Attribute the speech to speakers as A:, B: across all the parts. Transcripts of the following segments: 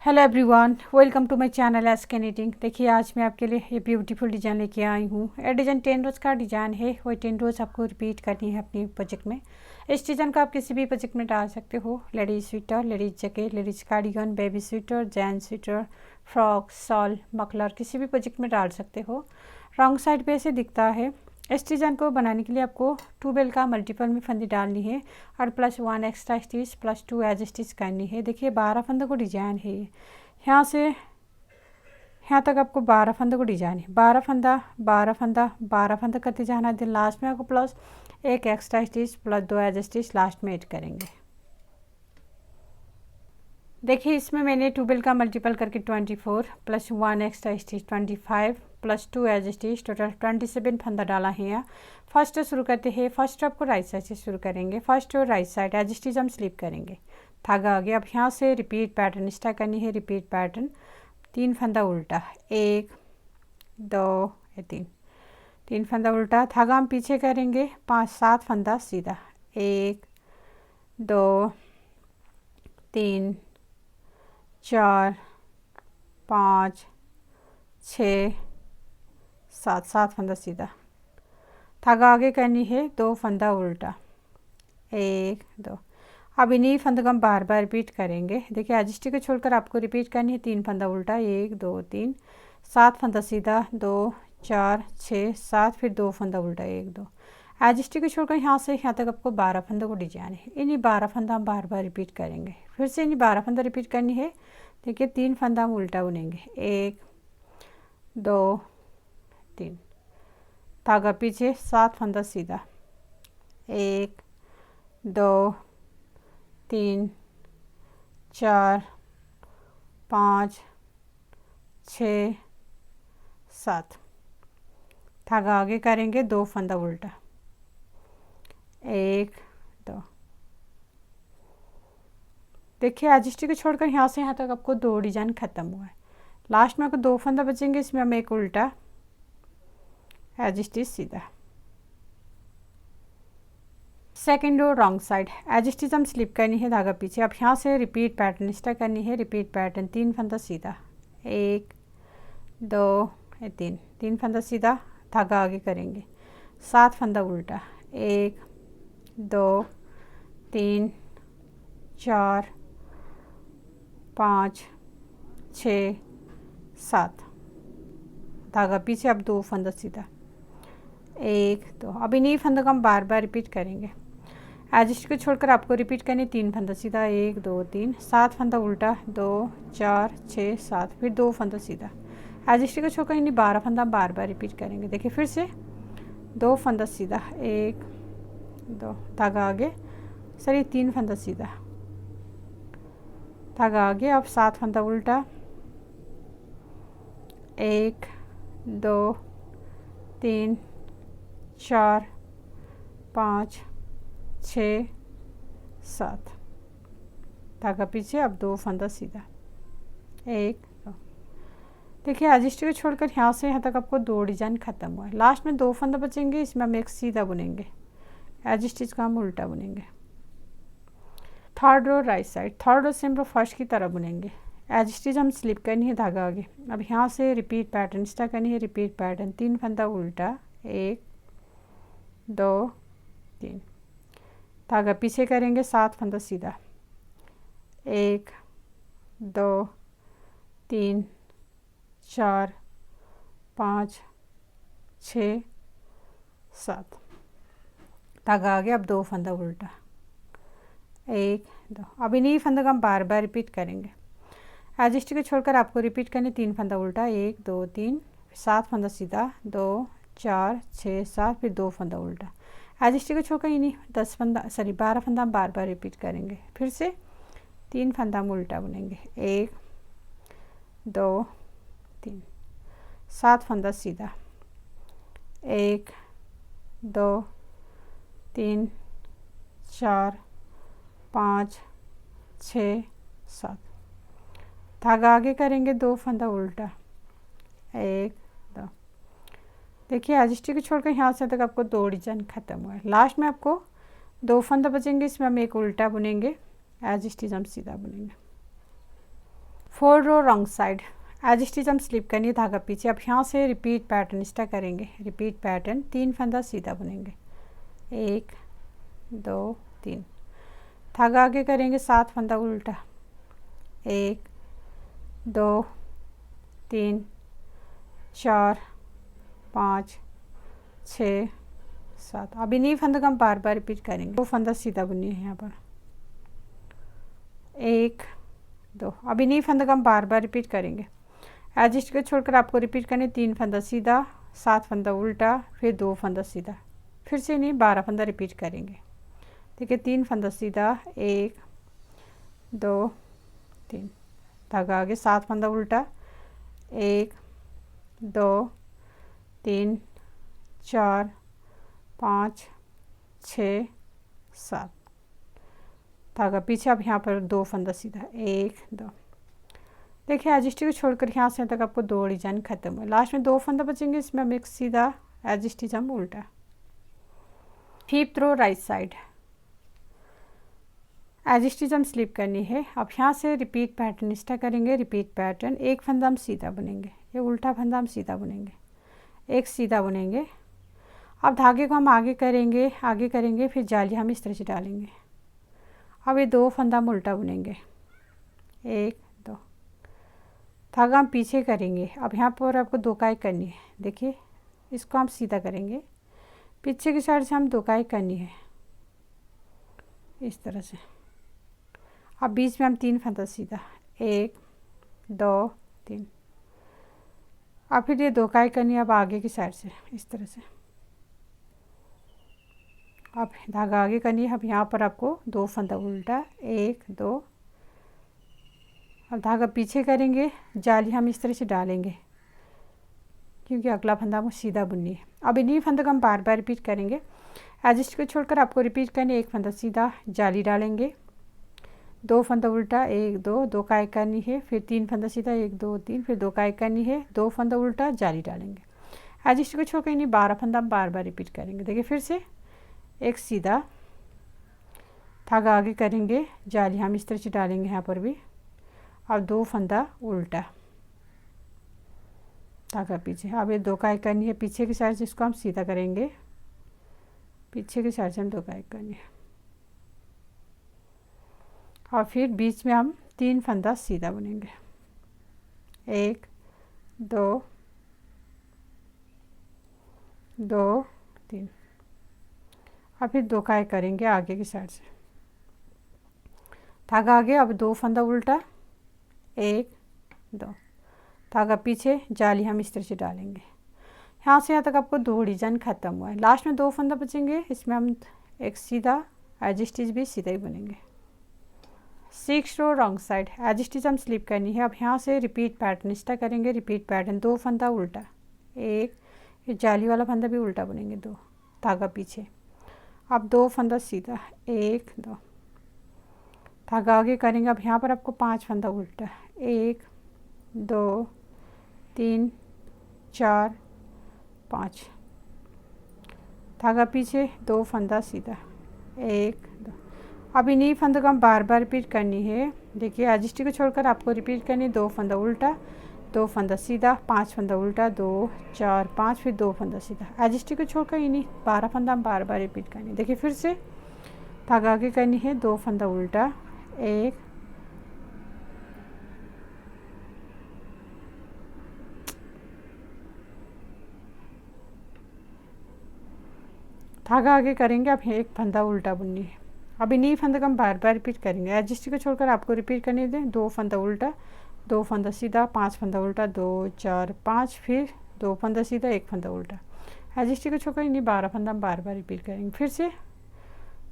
A: Hello everyone, welcome to my channel SK knitting. देखिए आज मैं आपके लिए ये ब्यूटीफुल डिज़ाइन लेके आई हूँ। ये डिज़ाइन 10 रोज़ का डिज़ाइन है। वही 10 रोज़ आपको रिपीट करनी है अपनी प्रोजेक्ट में। इस डिज़ाइन को आप किसी भी प्रोजेक्ट में डाल सकते हो। Ladies sweater, ladies jacket, ladies cardigan, baby sweater, gents sweater, frock, shawl, muffler, किसी भी प्रोजेक्ट में डाल सकते हो। रॉन्ग साइड पे ऐसे दिखता है। इस डिज़ाइन को बनाने के लिए आपको 2 बेल का मल्टीपल में फंदी डालनी है और +1 एक्स्ट्रा स्टिच +2 एज स्टिच करनी है। देखिए 12 फंदों को डिजाइन है। यहाँ से यहाँ तक आपको 12 फंदों को डिजाइन है। 12 फंदा 12 फंदा 12 फंदा करते जाना है। दिन लास्ट में आपको +1 extra stitch +2 as stitch last में ऐड करेंगे। देखिए इसमें मैंने 2 बेल का मल्टीपल करके 24 +1 extra stitch 25 +2 as stitch total 27 फंदा डाला है। यहाँ फर्स्ट शुरू करते हैं। फर्स्ट आपको राइट साइड से शुरू करेंगे। फर्स्ट और राइट साइड एज स्टिच हम स्लिप करेंगे। धागा आगे। अब यहाँ से रिपीट पैटर्न स्टार्ट करनी है। रिपीट पैटर्न 3 फंदा उल्टा, 1 2 3 3 फंदा उल्टा। धागा हम पीछे करेंगे। 5-7 फंदा सीधा, 1 2 3 4 5 6 7 फंदा सीधा। धागा आगे करनी है। 2 फंदा उल्टा, 1 2। अब इन्हीं फंदों को हम बार बार रिपीट करेंगे। देखिए एज स्टिच को छोड़कर आपको रिपीट करनी है। 3 फंदा उल्टा, 1 2 3 7 फंदा सीधा, 2 4 6 7, फिर 2 फंदा उल्टा, 1 2। एज स्टिच को छोड़कर यहाँ से यहाँ तक आपको 12 फंदों को डिजाइन है। इन्हीं 12 फंदा हम बार बार रिपीट करेंगे। फिर से इन्हीं 12 फंदा रिपीट करनी है। देखिए 3 फंदा हम उल्टा बुनेंगे, 1 2 3। धागा पीछे, 7 फंदा सीधा, 1 2 3 4 5 6 7। धागा आगे करेंगे। 2 फंदा उल्टा, 1 2। देखिए एज स्टिच को छोड़कर यहाँ से यहाँ तक आपको 2 डिजाइन खत्म हुआ है। लास्ट में आपको 2 फंदा बचेंगे। इसमें हम एक उल्टा एज स्टिच सीधा। Second row wrong side edge stitch हम स्लिप करनी है। धागा पीछे। अब यहाँ से रिपीट पैटर्न स्टार्ट करनी है। रिपीट पैटर्न 3 फंदा सीधा, 1 2 3 3 फंदा सीधा। धागा आगे करेंगे। 7 फंदा उल्टा, 1 2 3 4 5 6 7। धागा पीछे। अब 2 फंदा सीधा, 1 2। अब इन्हीं फंदों को हम बार बार रिपीट करेंगे। एज स्टिच को छोड़कर आपको रिपीट करनी। 3 फंदा सीधा, 1 2 3 7 फंदा उल्टा, 2 4 6 7, फिर 2 फंदा सीधा। एज स्टिच को छोड़कर इन्हीं 12 फंदा हम बार बार रिपीट करेंगे। देखिए फिर से 2 फंदा सीधा, 1 2। धागा आगे। सॉरी 3 फंदा सीधा, धागा आगे। अब 7 फंदा उल्टा, 1 2 3 4 5 6 7। धागा पीछे। अब 2 फंदा सीधा, 1 2। देखिए एज स्टिच को छोड़कर यहाँ से यहाँ तक आपको 2 डिजाइन खत्म हुआ है। लास्ट में 2 फंदा बचेंगे। इसमें हम एक सीधा बुनेंगे। एज स्टिच को हम उल्टा बुनेंगे। Third row right side. Third row same row first की तरह बुनेंगे। एज स्टिच हम स्लिप करनी है। धागा आगे। अब यहाँ से रिपीट पैटर्न स्टार्ट करनी है। रिपीट पैटर्न 3 फंदा उल्टा, 1 2 3। धागा पीछे करेंगे। 7 फंदा सीधा, 1 2 3 4 5 6 7। धागा आगे। अब 2 फंदा उल्टा, 1 2। अब इन्हीं फंदों को हम बार बार रिपीट करेंगे। एज स्टिच को छोड़कर आपको रिपीट करने। 3 फंदा उल्टा, 1 2 3 7 फंदा सीधा, 2 4 6 7, फिर 2 फंदा उल्टा। एज स्टिच को छोड़कर इन्हीं 12 फंदा हम बार बार रिपीट करेंगे। फिर से 3 फंदा हम उल्टा बुनेंगे, 1 2 3 7 फंदा सीधा, 1 2 3 4 5 6 7। धागा आगे करेंगे। 2 फंदा उल्टा, 1 2। देखिए एज स्टिच को छोड़कर यहाँ से तक आपको 2 डिजाइन खत्म हुआ है। लास्ट में आपको 2 फंदा बचेंगे। इसमें हम एक उल्टा बुनेंगे। एज स्टिच हम सीधा बुनेंगे। 4 row wrong side, edge stitch हम स्लिप करनी है, धागा पीछे। अब यहाँ से रिपीट पैटर्न स्टार्ट करेंगे, रिपीट पैटर्न 3 फंदा सीधा बुनेंगे, 1 2 3, धागा आगे करेंगे 7 फंदा उल्टा, 1 2 3 4 5 6 7। अब इन्हीं फंदों का हम बार बार रिपीट करेंगे। 2 फंदा सीधा बुनिए है यहाँ पर, 1 2। अब इन्हीं फंदों का हम बार बार रिपीट करेंगे। एडजस्ट को छोड़कर आपको रिपीट करने 3 फंदा सीधा, 7 फंदा उल्टा, फिर 2 फंदा सीधा, फिर से नहीं 12 फंदा रिपीट करेंगे। देखिए 3 फंदा सीधा, 1 2 3, धागा आगे 7 फंदा उल्टा, 1 2 3 4 5 6 7, धागा पीछे। अब यहाँ पर 2 फंदा सीधा, 1 2। देखिए एडजस्ट को छोड़कर यहाँ से तक आपको 2 डिजाइन खत्म हुए। लास्ट में 2 फंदा बचेंगे, इसमें हम एक सीधा एडजस्ट हम उल्टा। 5th रो राइट साइड, एडजस्ट हम स्लिप करनी है। अब यहाँ से रिपीट पैटर्न स्टार्ट करेंगे, रिपीट पैटर्न। 1 फंदा हम सीधा बुनेंगे, ये उल्टा फंदा हम सीधा बुनेंगे, 1 सीधा बुनेंगे। अब धागे को हम आगे करेंगे, फिर जाली हम इस तरह से डालेंगे। अब ये 2 फंदा हम उल्टा बुनेंगे, 1 2, धागा हम पीछे करेंगे। अब यहाँ पर आपको 2 काई करनी है, देखिए इसको हम सीधा करेंगे, पीछे की साइड से हम 2 काई करनी है इस तरह से। अब बीच में हम 3 फंदा सीधा, 1 2 3। अब फिर ये 2 काई करनी है अब आगे की साइड से इस तरह से। अब धागा आगे करनी है। अब यहाँ पर आपको 2 फंदा उल्टा, 1 2। अब धागा पीछे करेंगे, जाली हम इस तरह से डालेंगे क्योंकि अगला फंदा हमको सीधा बुननी है। अब इन्हीं फंदों को हम बार बार रिपीट करेंगे। एडजस्ट को छोड़कर आपको रिपीट करनी, 1 फंदा सीधा, जाली डालेंगे, 2 फंदा उल्टा, 1 2, 2 काई करनी है, फिर 3 फंदा सीधा, 1 2 3, फिर 2 काई करनी है, 2 फंदा उल्टा, जाली डालेंगे। एडजस्ट को छोड़कर इन्हीं 12 फंदा हम बार बार रिपीट करेंगे। देखिए फिर से 1 सीधा, धागा आगे करेंगे, जाली हम इस तरह से डालेंगे यहाँ पर भी। अब 2 फंदा उल्टा, धागा पीछे। अब ये 2 काई करनी है पीछे की साइड से, इसको हम सीधा करेंगे, पीछे की साइड से हम 2 काई करनी है। और फिर बीच में हम 3 फंदा सीधा बुनेंगे, 1 2 2 3। और फिर 2 काई करेंगे आगे की साइड से, धागा आगे। अब 2 फंदा उल्टा, 1 2, धागा पीछे, जाली हम इस तरह से डालेंगे। यहाँ से यहाँ तक आपको 2 डिजाइन खत्म हुआ है। लास्ट में 2 फंदा बचेंगे, इसमें हम एक सीधा एज स्टिच भी सीधा ही बुनेंगे। 6 row wrong side, edge stitch हम स्लिप करनी है। अब यहाँ से रिपीट पैटर्न स्टार्ट करेंगे, रिपीट पैटर्न। 2 फंदा उल्टा, 1, ये जाली वाला फंदा भी उल्टा बुनेंगे, 2, धागा पीछे। अब 2 फंदा सीधा, 1 2, धागा आगे करेंगे। अब यहाँ पर आपको 5 फंदा उल्टा, 1 2 3 4 5, धागा पीछे, 2 फंदा सीधा, 1 2। अब इन्हीं फंदों को हम बार बार रिपीट करनी है। देखिए एडजस्ट को छोड़कर आपको रिपीट करनी है। 2 फंदा उल्टा, 2 फंदा सीधा, 5 फंदा उल्टा, 2 4 5, फिर 2 फंदा सीधा। एडजस्ट को छोड़कर इन्हीं 12 फंदा हम बार बार रिपीट करनी है। देखिए फिर से धागा आगे करनी है, 2 फंदा उल्टा, 1 धागा आगे करेंगे। अब 1 फंदा उल्टा बुननी है। अब इन्हीं फंदे को हम बार बार रिपीट करेंगे। एडजस्ट को छोड़कर आपको रिपीट करने दें। 2 फंदा उल्टा, 2 फंदा सीधा, 5 फंदा उल्टा, 2 4 5, फिर 2 फंदा सीधा, 1 फंदा उल्टा। एडजस्ट को छोड़कर इन्हीं 12 फंदा हम बार बार रिपीट करेंगे। फिर से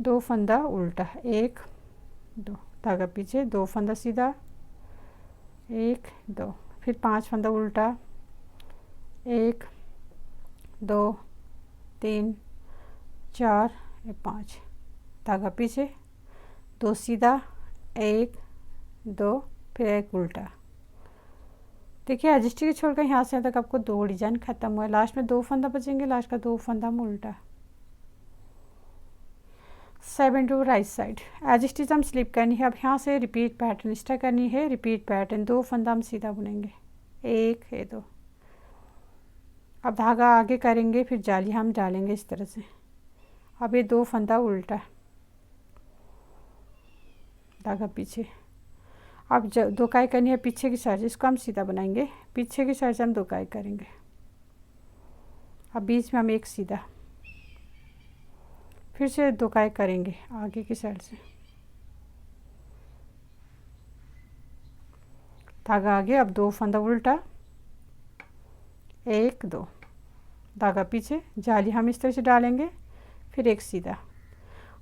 A: 2 फंदा उल्टा, 1 2, धागा पीछे, 2 फंदा सीधा, 1 2, फिर 5 फंदा उल्टा, 1 2 3 4 5, धागा पीछे, 2 सीधा, 1 2, फिर 1 उल्टा। देखिए एडजस्ट के छोड़कर यहाँ से तक आपको 2 डिजाइन खत्म हुआ है। लास्ट में 2 फंदा बचेंगे, लास्ट का 2 फंदा हम उल्टा। 7 row right side as it is हम स्लिप करनी है। अब यहाँ से रिपीट पैटर्न स्टार्ट करनी है। रिपीट पैटर्न 2 फंदा हम सीधा बुनेंगे, 1 है 2। अब धागा आगे करेंगे, फिर जाली हम डालेंगे इस तरह से। अब ये 2 फंदा उल्टा, धागा पीछे। अब जो 2 काई करनी है पीछे की साइड, इसको हम सीधा बनाएंगे, पीछे की साइड से हम 2 काई करेंगे। अब बीच में हम 1 सीधा, फिर से 2 काई करेंगे आगे की साइड से, धागा आगे। अब 2 फंदा उल्टा, 1 2, धागा पीछे, जाली हम इस तरह से डालेंगे, फिर 1 सीधा।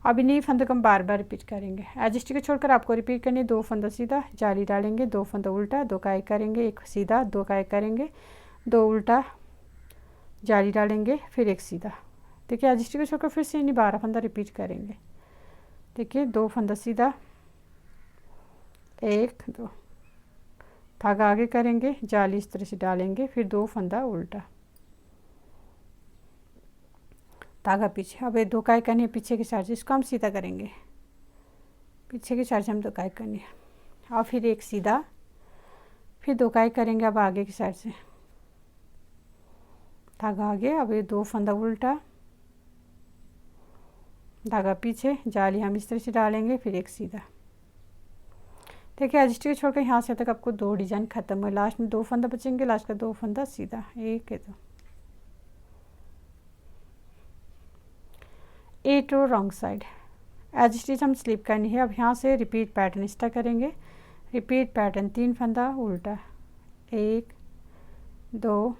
A: अब इन्हीं फंदों को हम बार बार रिपीट करेंगे। एडजस्ट को छोड़कर आपको रिपीट करनी है। 2 फंदा सीधा, जाली डालेंगे, 2 फंदा उल्टा, 2 काई करेंगे, 1 सीधा, 2 काई करेंगे, 2 उल्टा, जाली डालेंगे, फिर 1 सीधा। देखिए एडजस्ट को छोड़कर फिर से इन्हीं 12 फंदा रिपीट करेंगे। देखिए 2 फंदा सीधा, 1 2, धागा आगे करेंगे, जाली इस तरह से डालेंगे, फिर 2 फंदा उल्टा, धागा पीछे। अब ये 2 काई करनी है पीछे की साइड से, इसको हम सीधा करेंगे, पीछे की साइड से हम 2 काई करनी है। और फिर 1 सीधा, फिर 2 काई करेंगे अब आगे की साइड से, धागा आगे। अब ये 2 फंदा उल्टा, धागा पीछे, जाली हम इस तरह से डालेंगे, फिर 1 सीधा। देखिए एडजस्ट को छोड़कर यहाँ से तक आपको 2 डिजाइन खत्म हुए। लास्ट में 2 फंदा बचेंगे, लास्ट का 2 फंदा सीधा, 1 है 2। 8 रो रॉन्ग साइड एडजस्ट हम स्लिप करनी है। अब यहाँ से रिपीट पैटर्न स्टार्ट करेंगे। रिपीट पैटर्न 3 फंदा उल्टा, 1 2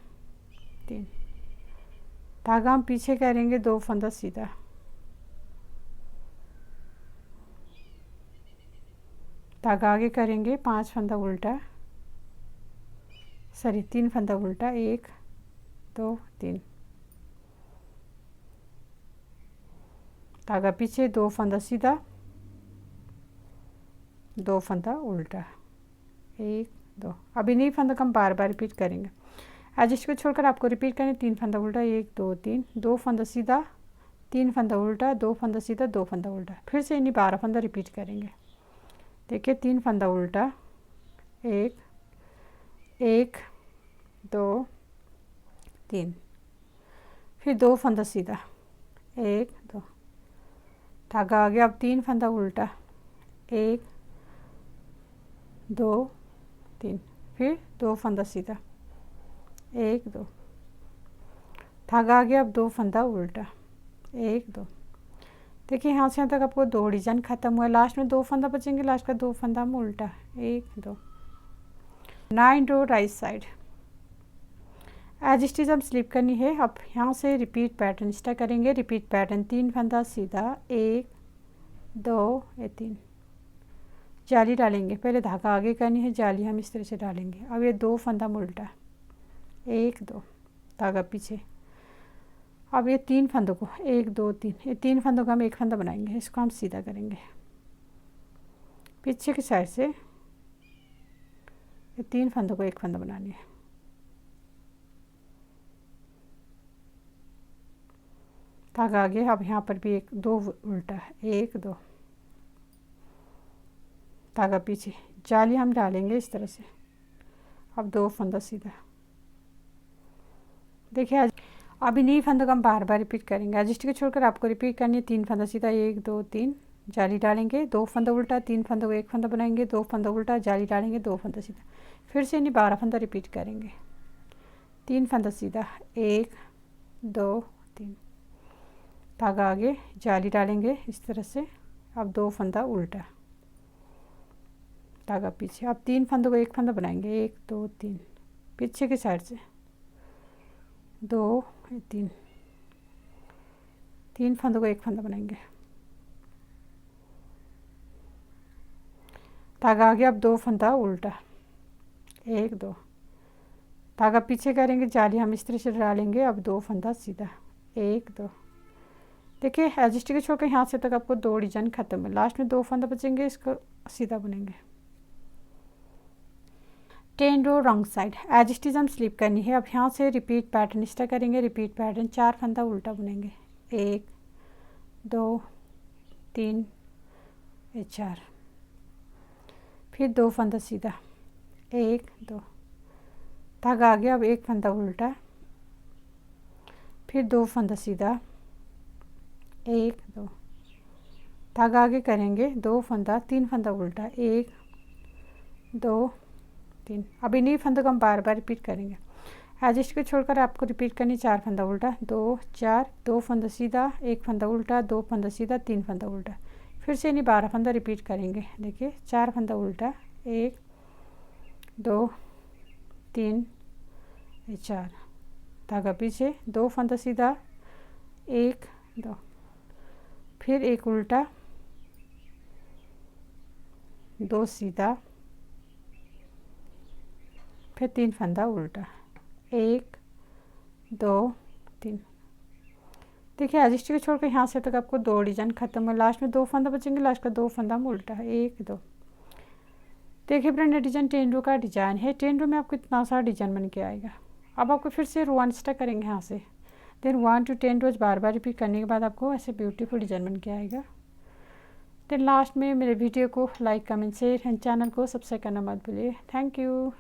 A: 3, धागा हम पीछे करेंगे, 2 फंदा सीधा, धागा आगे करेंगे, 5 फंदा उल्टा, सॉरी 3 फंदा उल्टा, 1 2 3, धागा पीछे, 2 फंदा सीधा, 2 फंदा उल्टा, 1 2। अब इन्हीं फंदों को हम बार बार रिपीट करेंगे। एडजस्ट को छोड़कर आपको रिपीट करें। 3 फंदा उल्टा, 1 2 3, 2 फंदा सीधा, 3 फंदा उल्टा, 2 फंदा सीधा, 2 फंदा उल्टा, फिर से इन्हीं 12 फंदा रिपीट करेंगे। देखिए 3 फंदा उल्टा, 1 1 2 3, फिर 2 फंदा सीधा, 1 2, धागा आ गया। अब 3 फंदा उल्टा, 1 2 3, फिर 2 फंदा सीधा, 1 2, धागा आ गया। अब 2 फंदा उल्टा, 1 2। देखिए यहाँ से यहाँ तक आपको 2 डिजाइन खत्म हुआ। लास्ट में 2 फंदा बचेंगे, लास्ट का 2 फंदा हम उल्टा, 1 2। 9 रो राइट साइड एज स्टिच हम स्लिप करनी है। अब यहाँ से रिपीट पैटर्न स्टार्ट करेंगे। रिपीट पैटर्न 3 फंदा सीधा, 1 2 3, जाली डालेंगे, पहले धागा आगे करनी है, जाली हम इस तरह से डालेंगे। अब ये 2 फंदा उल्टा, 1 2, धागा पीछे। अब ये 3 फंदों को 1 2 3, ये 3 फंदों का हम 1 फंदा बनाएंगे, इसको हम सीधा करेंगे पीछे की साइड से। ये 3 फंदों को 1 फंदा बनानी है, धागा आगे। अब यहाँ पर भी 1 2 उल्टा, 1 2, धागा पीछे, जाली हम डालेंगे इस तरह से। अब 2 फंदा सीधा। देखिए अब इन्हीं फंदों को हम बार बार रिपीट करेंगे। एडजस्ट को छोड़कर आपको रिपीट करनी है। 3 फंदा सीधा, 1 2 3, जाली डालेंगे, 2 फंदा उल्टा, 3 फंदों को 1 फंदा बनाएंगे, 2 फंदा उल्टा, जाली डालेंगे, 2 फंदा सीधा, फिर से इन्हीं 12 फंदा रिपीट करेंगे। 3 फंदा सीधा, 1 2 3, धागा आगे, जाली डालेंगे इस तरह से। अब 2 फंदा उल्टा, धागा पीछे। अब 3 फंदों को 1 फंदा बनाएंगे, 1 2 3, पीछे की साइड से 2 3, 3 फंदों को 1 फंदा बनाएंगे, धागा आगे। अब 2 फंदा उल्टा, 1 2, धागा पीछे करेंगे, जाली हम इस तरह से डालेंगे। अब 2 फंदा सीधा, 1 2। देखिए एडजस्ट के छोड़कर यहाँ से तक आपको 2 डिजाइन खत्म है। लास्ट में 2 फंदा बचेंगे, इसको सीधा बुनेंगे। 10 row wrong side edge stitch हम स्लिप करनी है। अब यहाँ से रिपीट पैटर्न स्टार्ट करेंगे। रिपीट पैटर्न 4 फंदा उल्टा बुनेंगे, 1 2 3 4, फिर 2 फंदा सीधा, 1 2, धागा आ गया। अब 1 फंदा उल्टा, फिर 2 फंदा सीधा, 1 2, धागा आगे करेंगे, 2 फंदा, 3 फंदा उल्टा, 1 2 3। अब इन्हीं फंदों को हम बार बार रिपीट करेंगे। एडजस्ट को छोड़कर आपको रिपीट करनी 4 फंदा उल्टा, 2 4, 2 फंदा सीधा, 1 फंदा उल्टा, 2 फंदा सीधा, 3 फंदा उल्टा। फिर से इन्हीं 12 फंदा रिपीट करेंगे। देखिए 4 फंदा उल्टा, 1 2 3 4, धागा पीछे, 2 फंदा सीधा, 1 2, फिर 1 उल्टा, 2 सीधा, फिर 3 फंदा उल्टा, 1 2 3। देखिए एडजस्ट को छोड़कर यहाँ से तक आपको 2 डिजाइन खत्म है। लास्ट में 2 फंदा बचेंगे, लास्ट का 2 फंदा हम उल्टा, 1 2। देखिए फ्रेंड ये डिजाइन 10 रो का डिजाइन है। 10 रो में आपको इतना सारा डिजाइन बन के आएगा। अब आपको फिर से रो 1 स्टार्ट करेंगे यहाँ से, देन 1 to 10 रोज बार बार रिपीट करने के बाद आपको ऐसे ब्यूटीफुल डिजाइन बन के आएगा। देन लास्ट में मेरे वीडियो को like comment share and channel को सब्सक्राइब करना मत भूलिए। Thank you.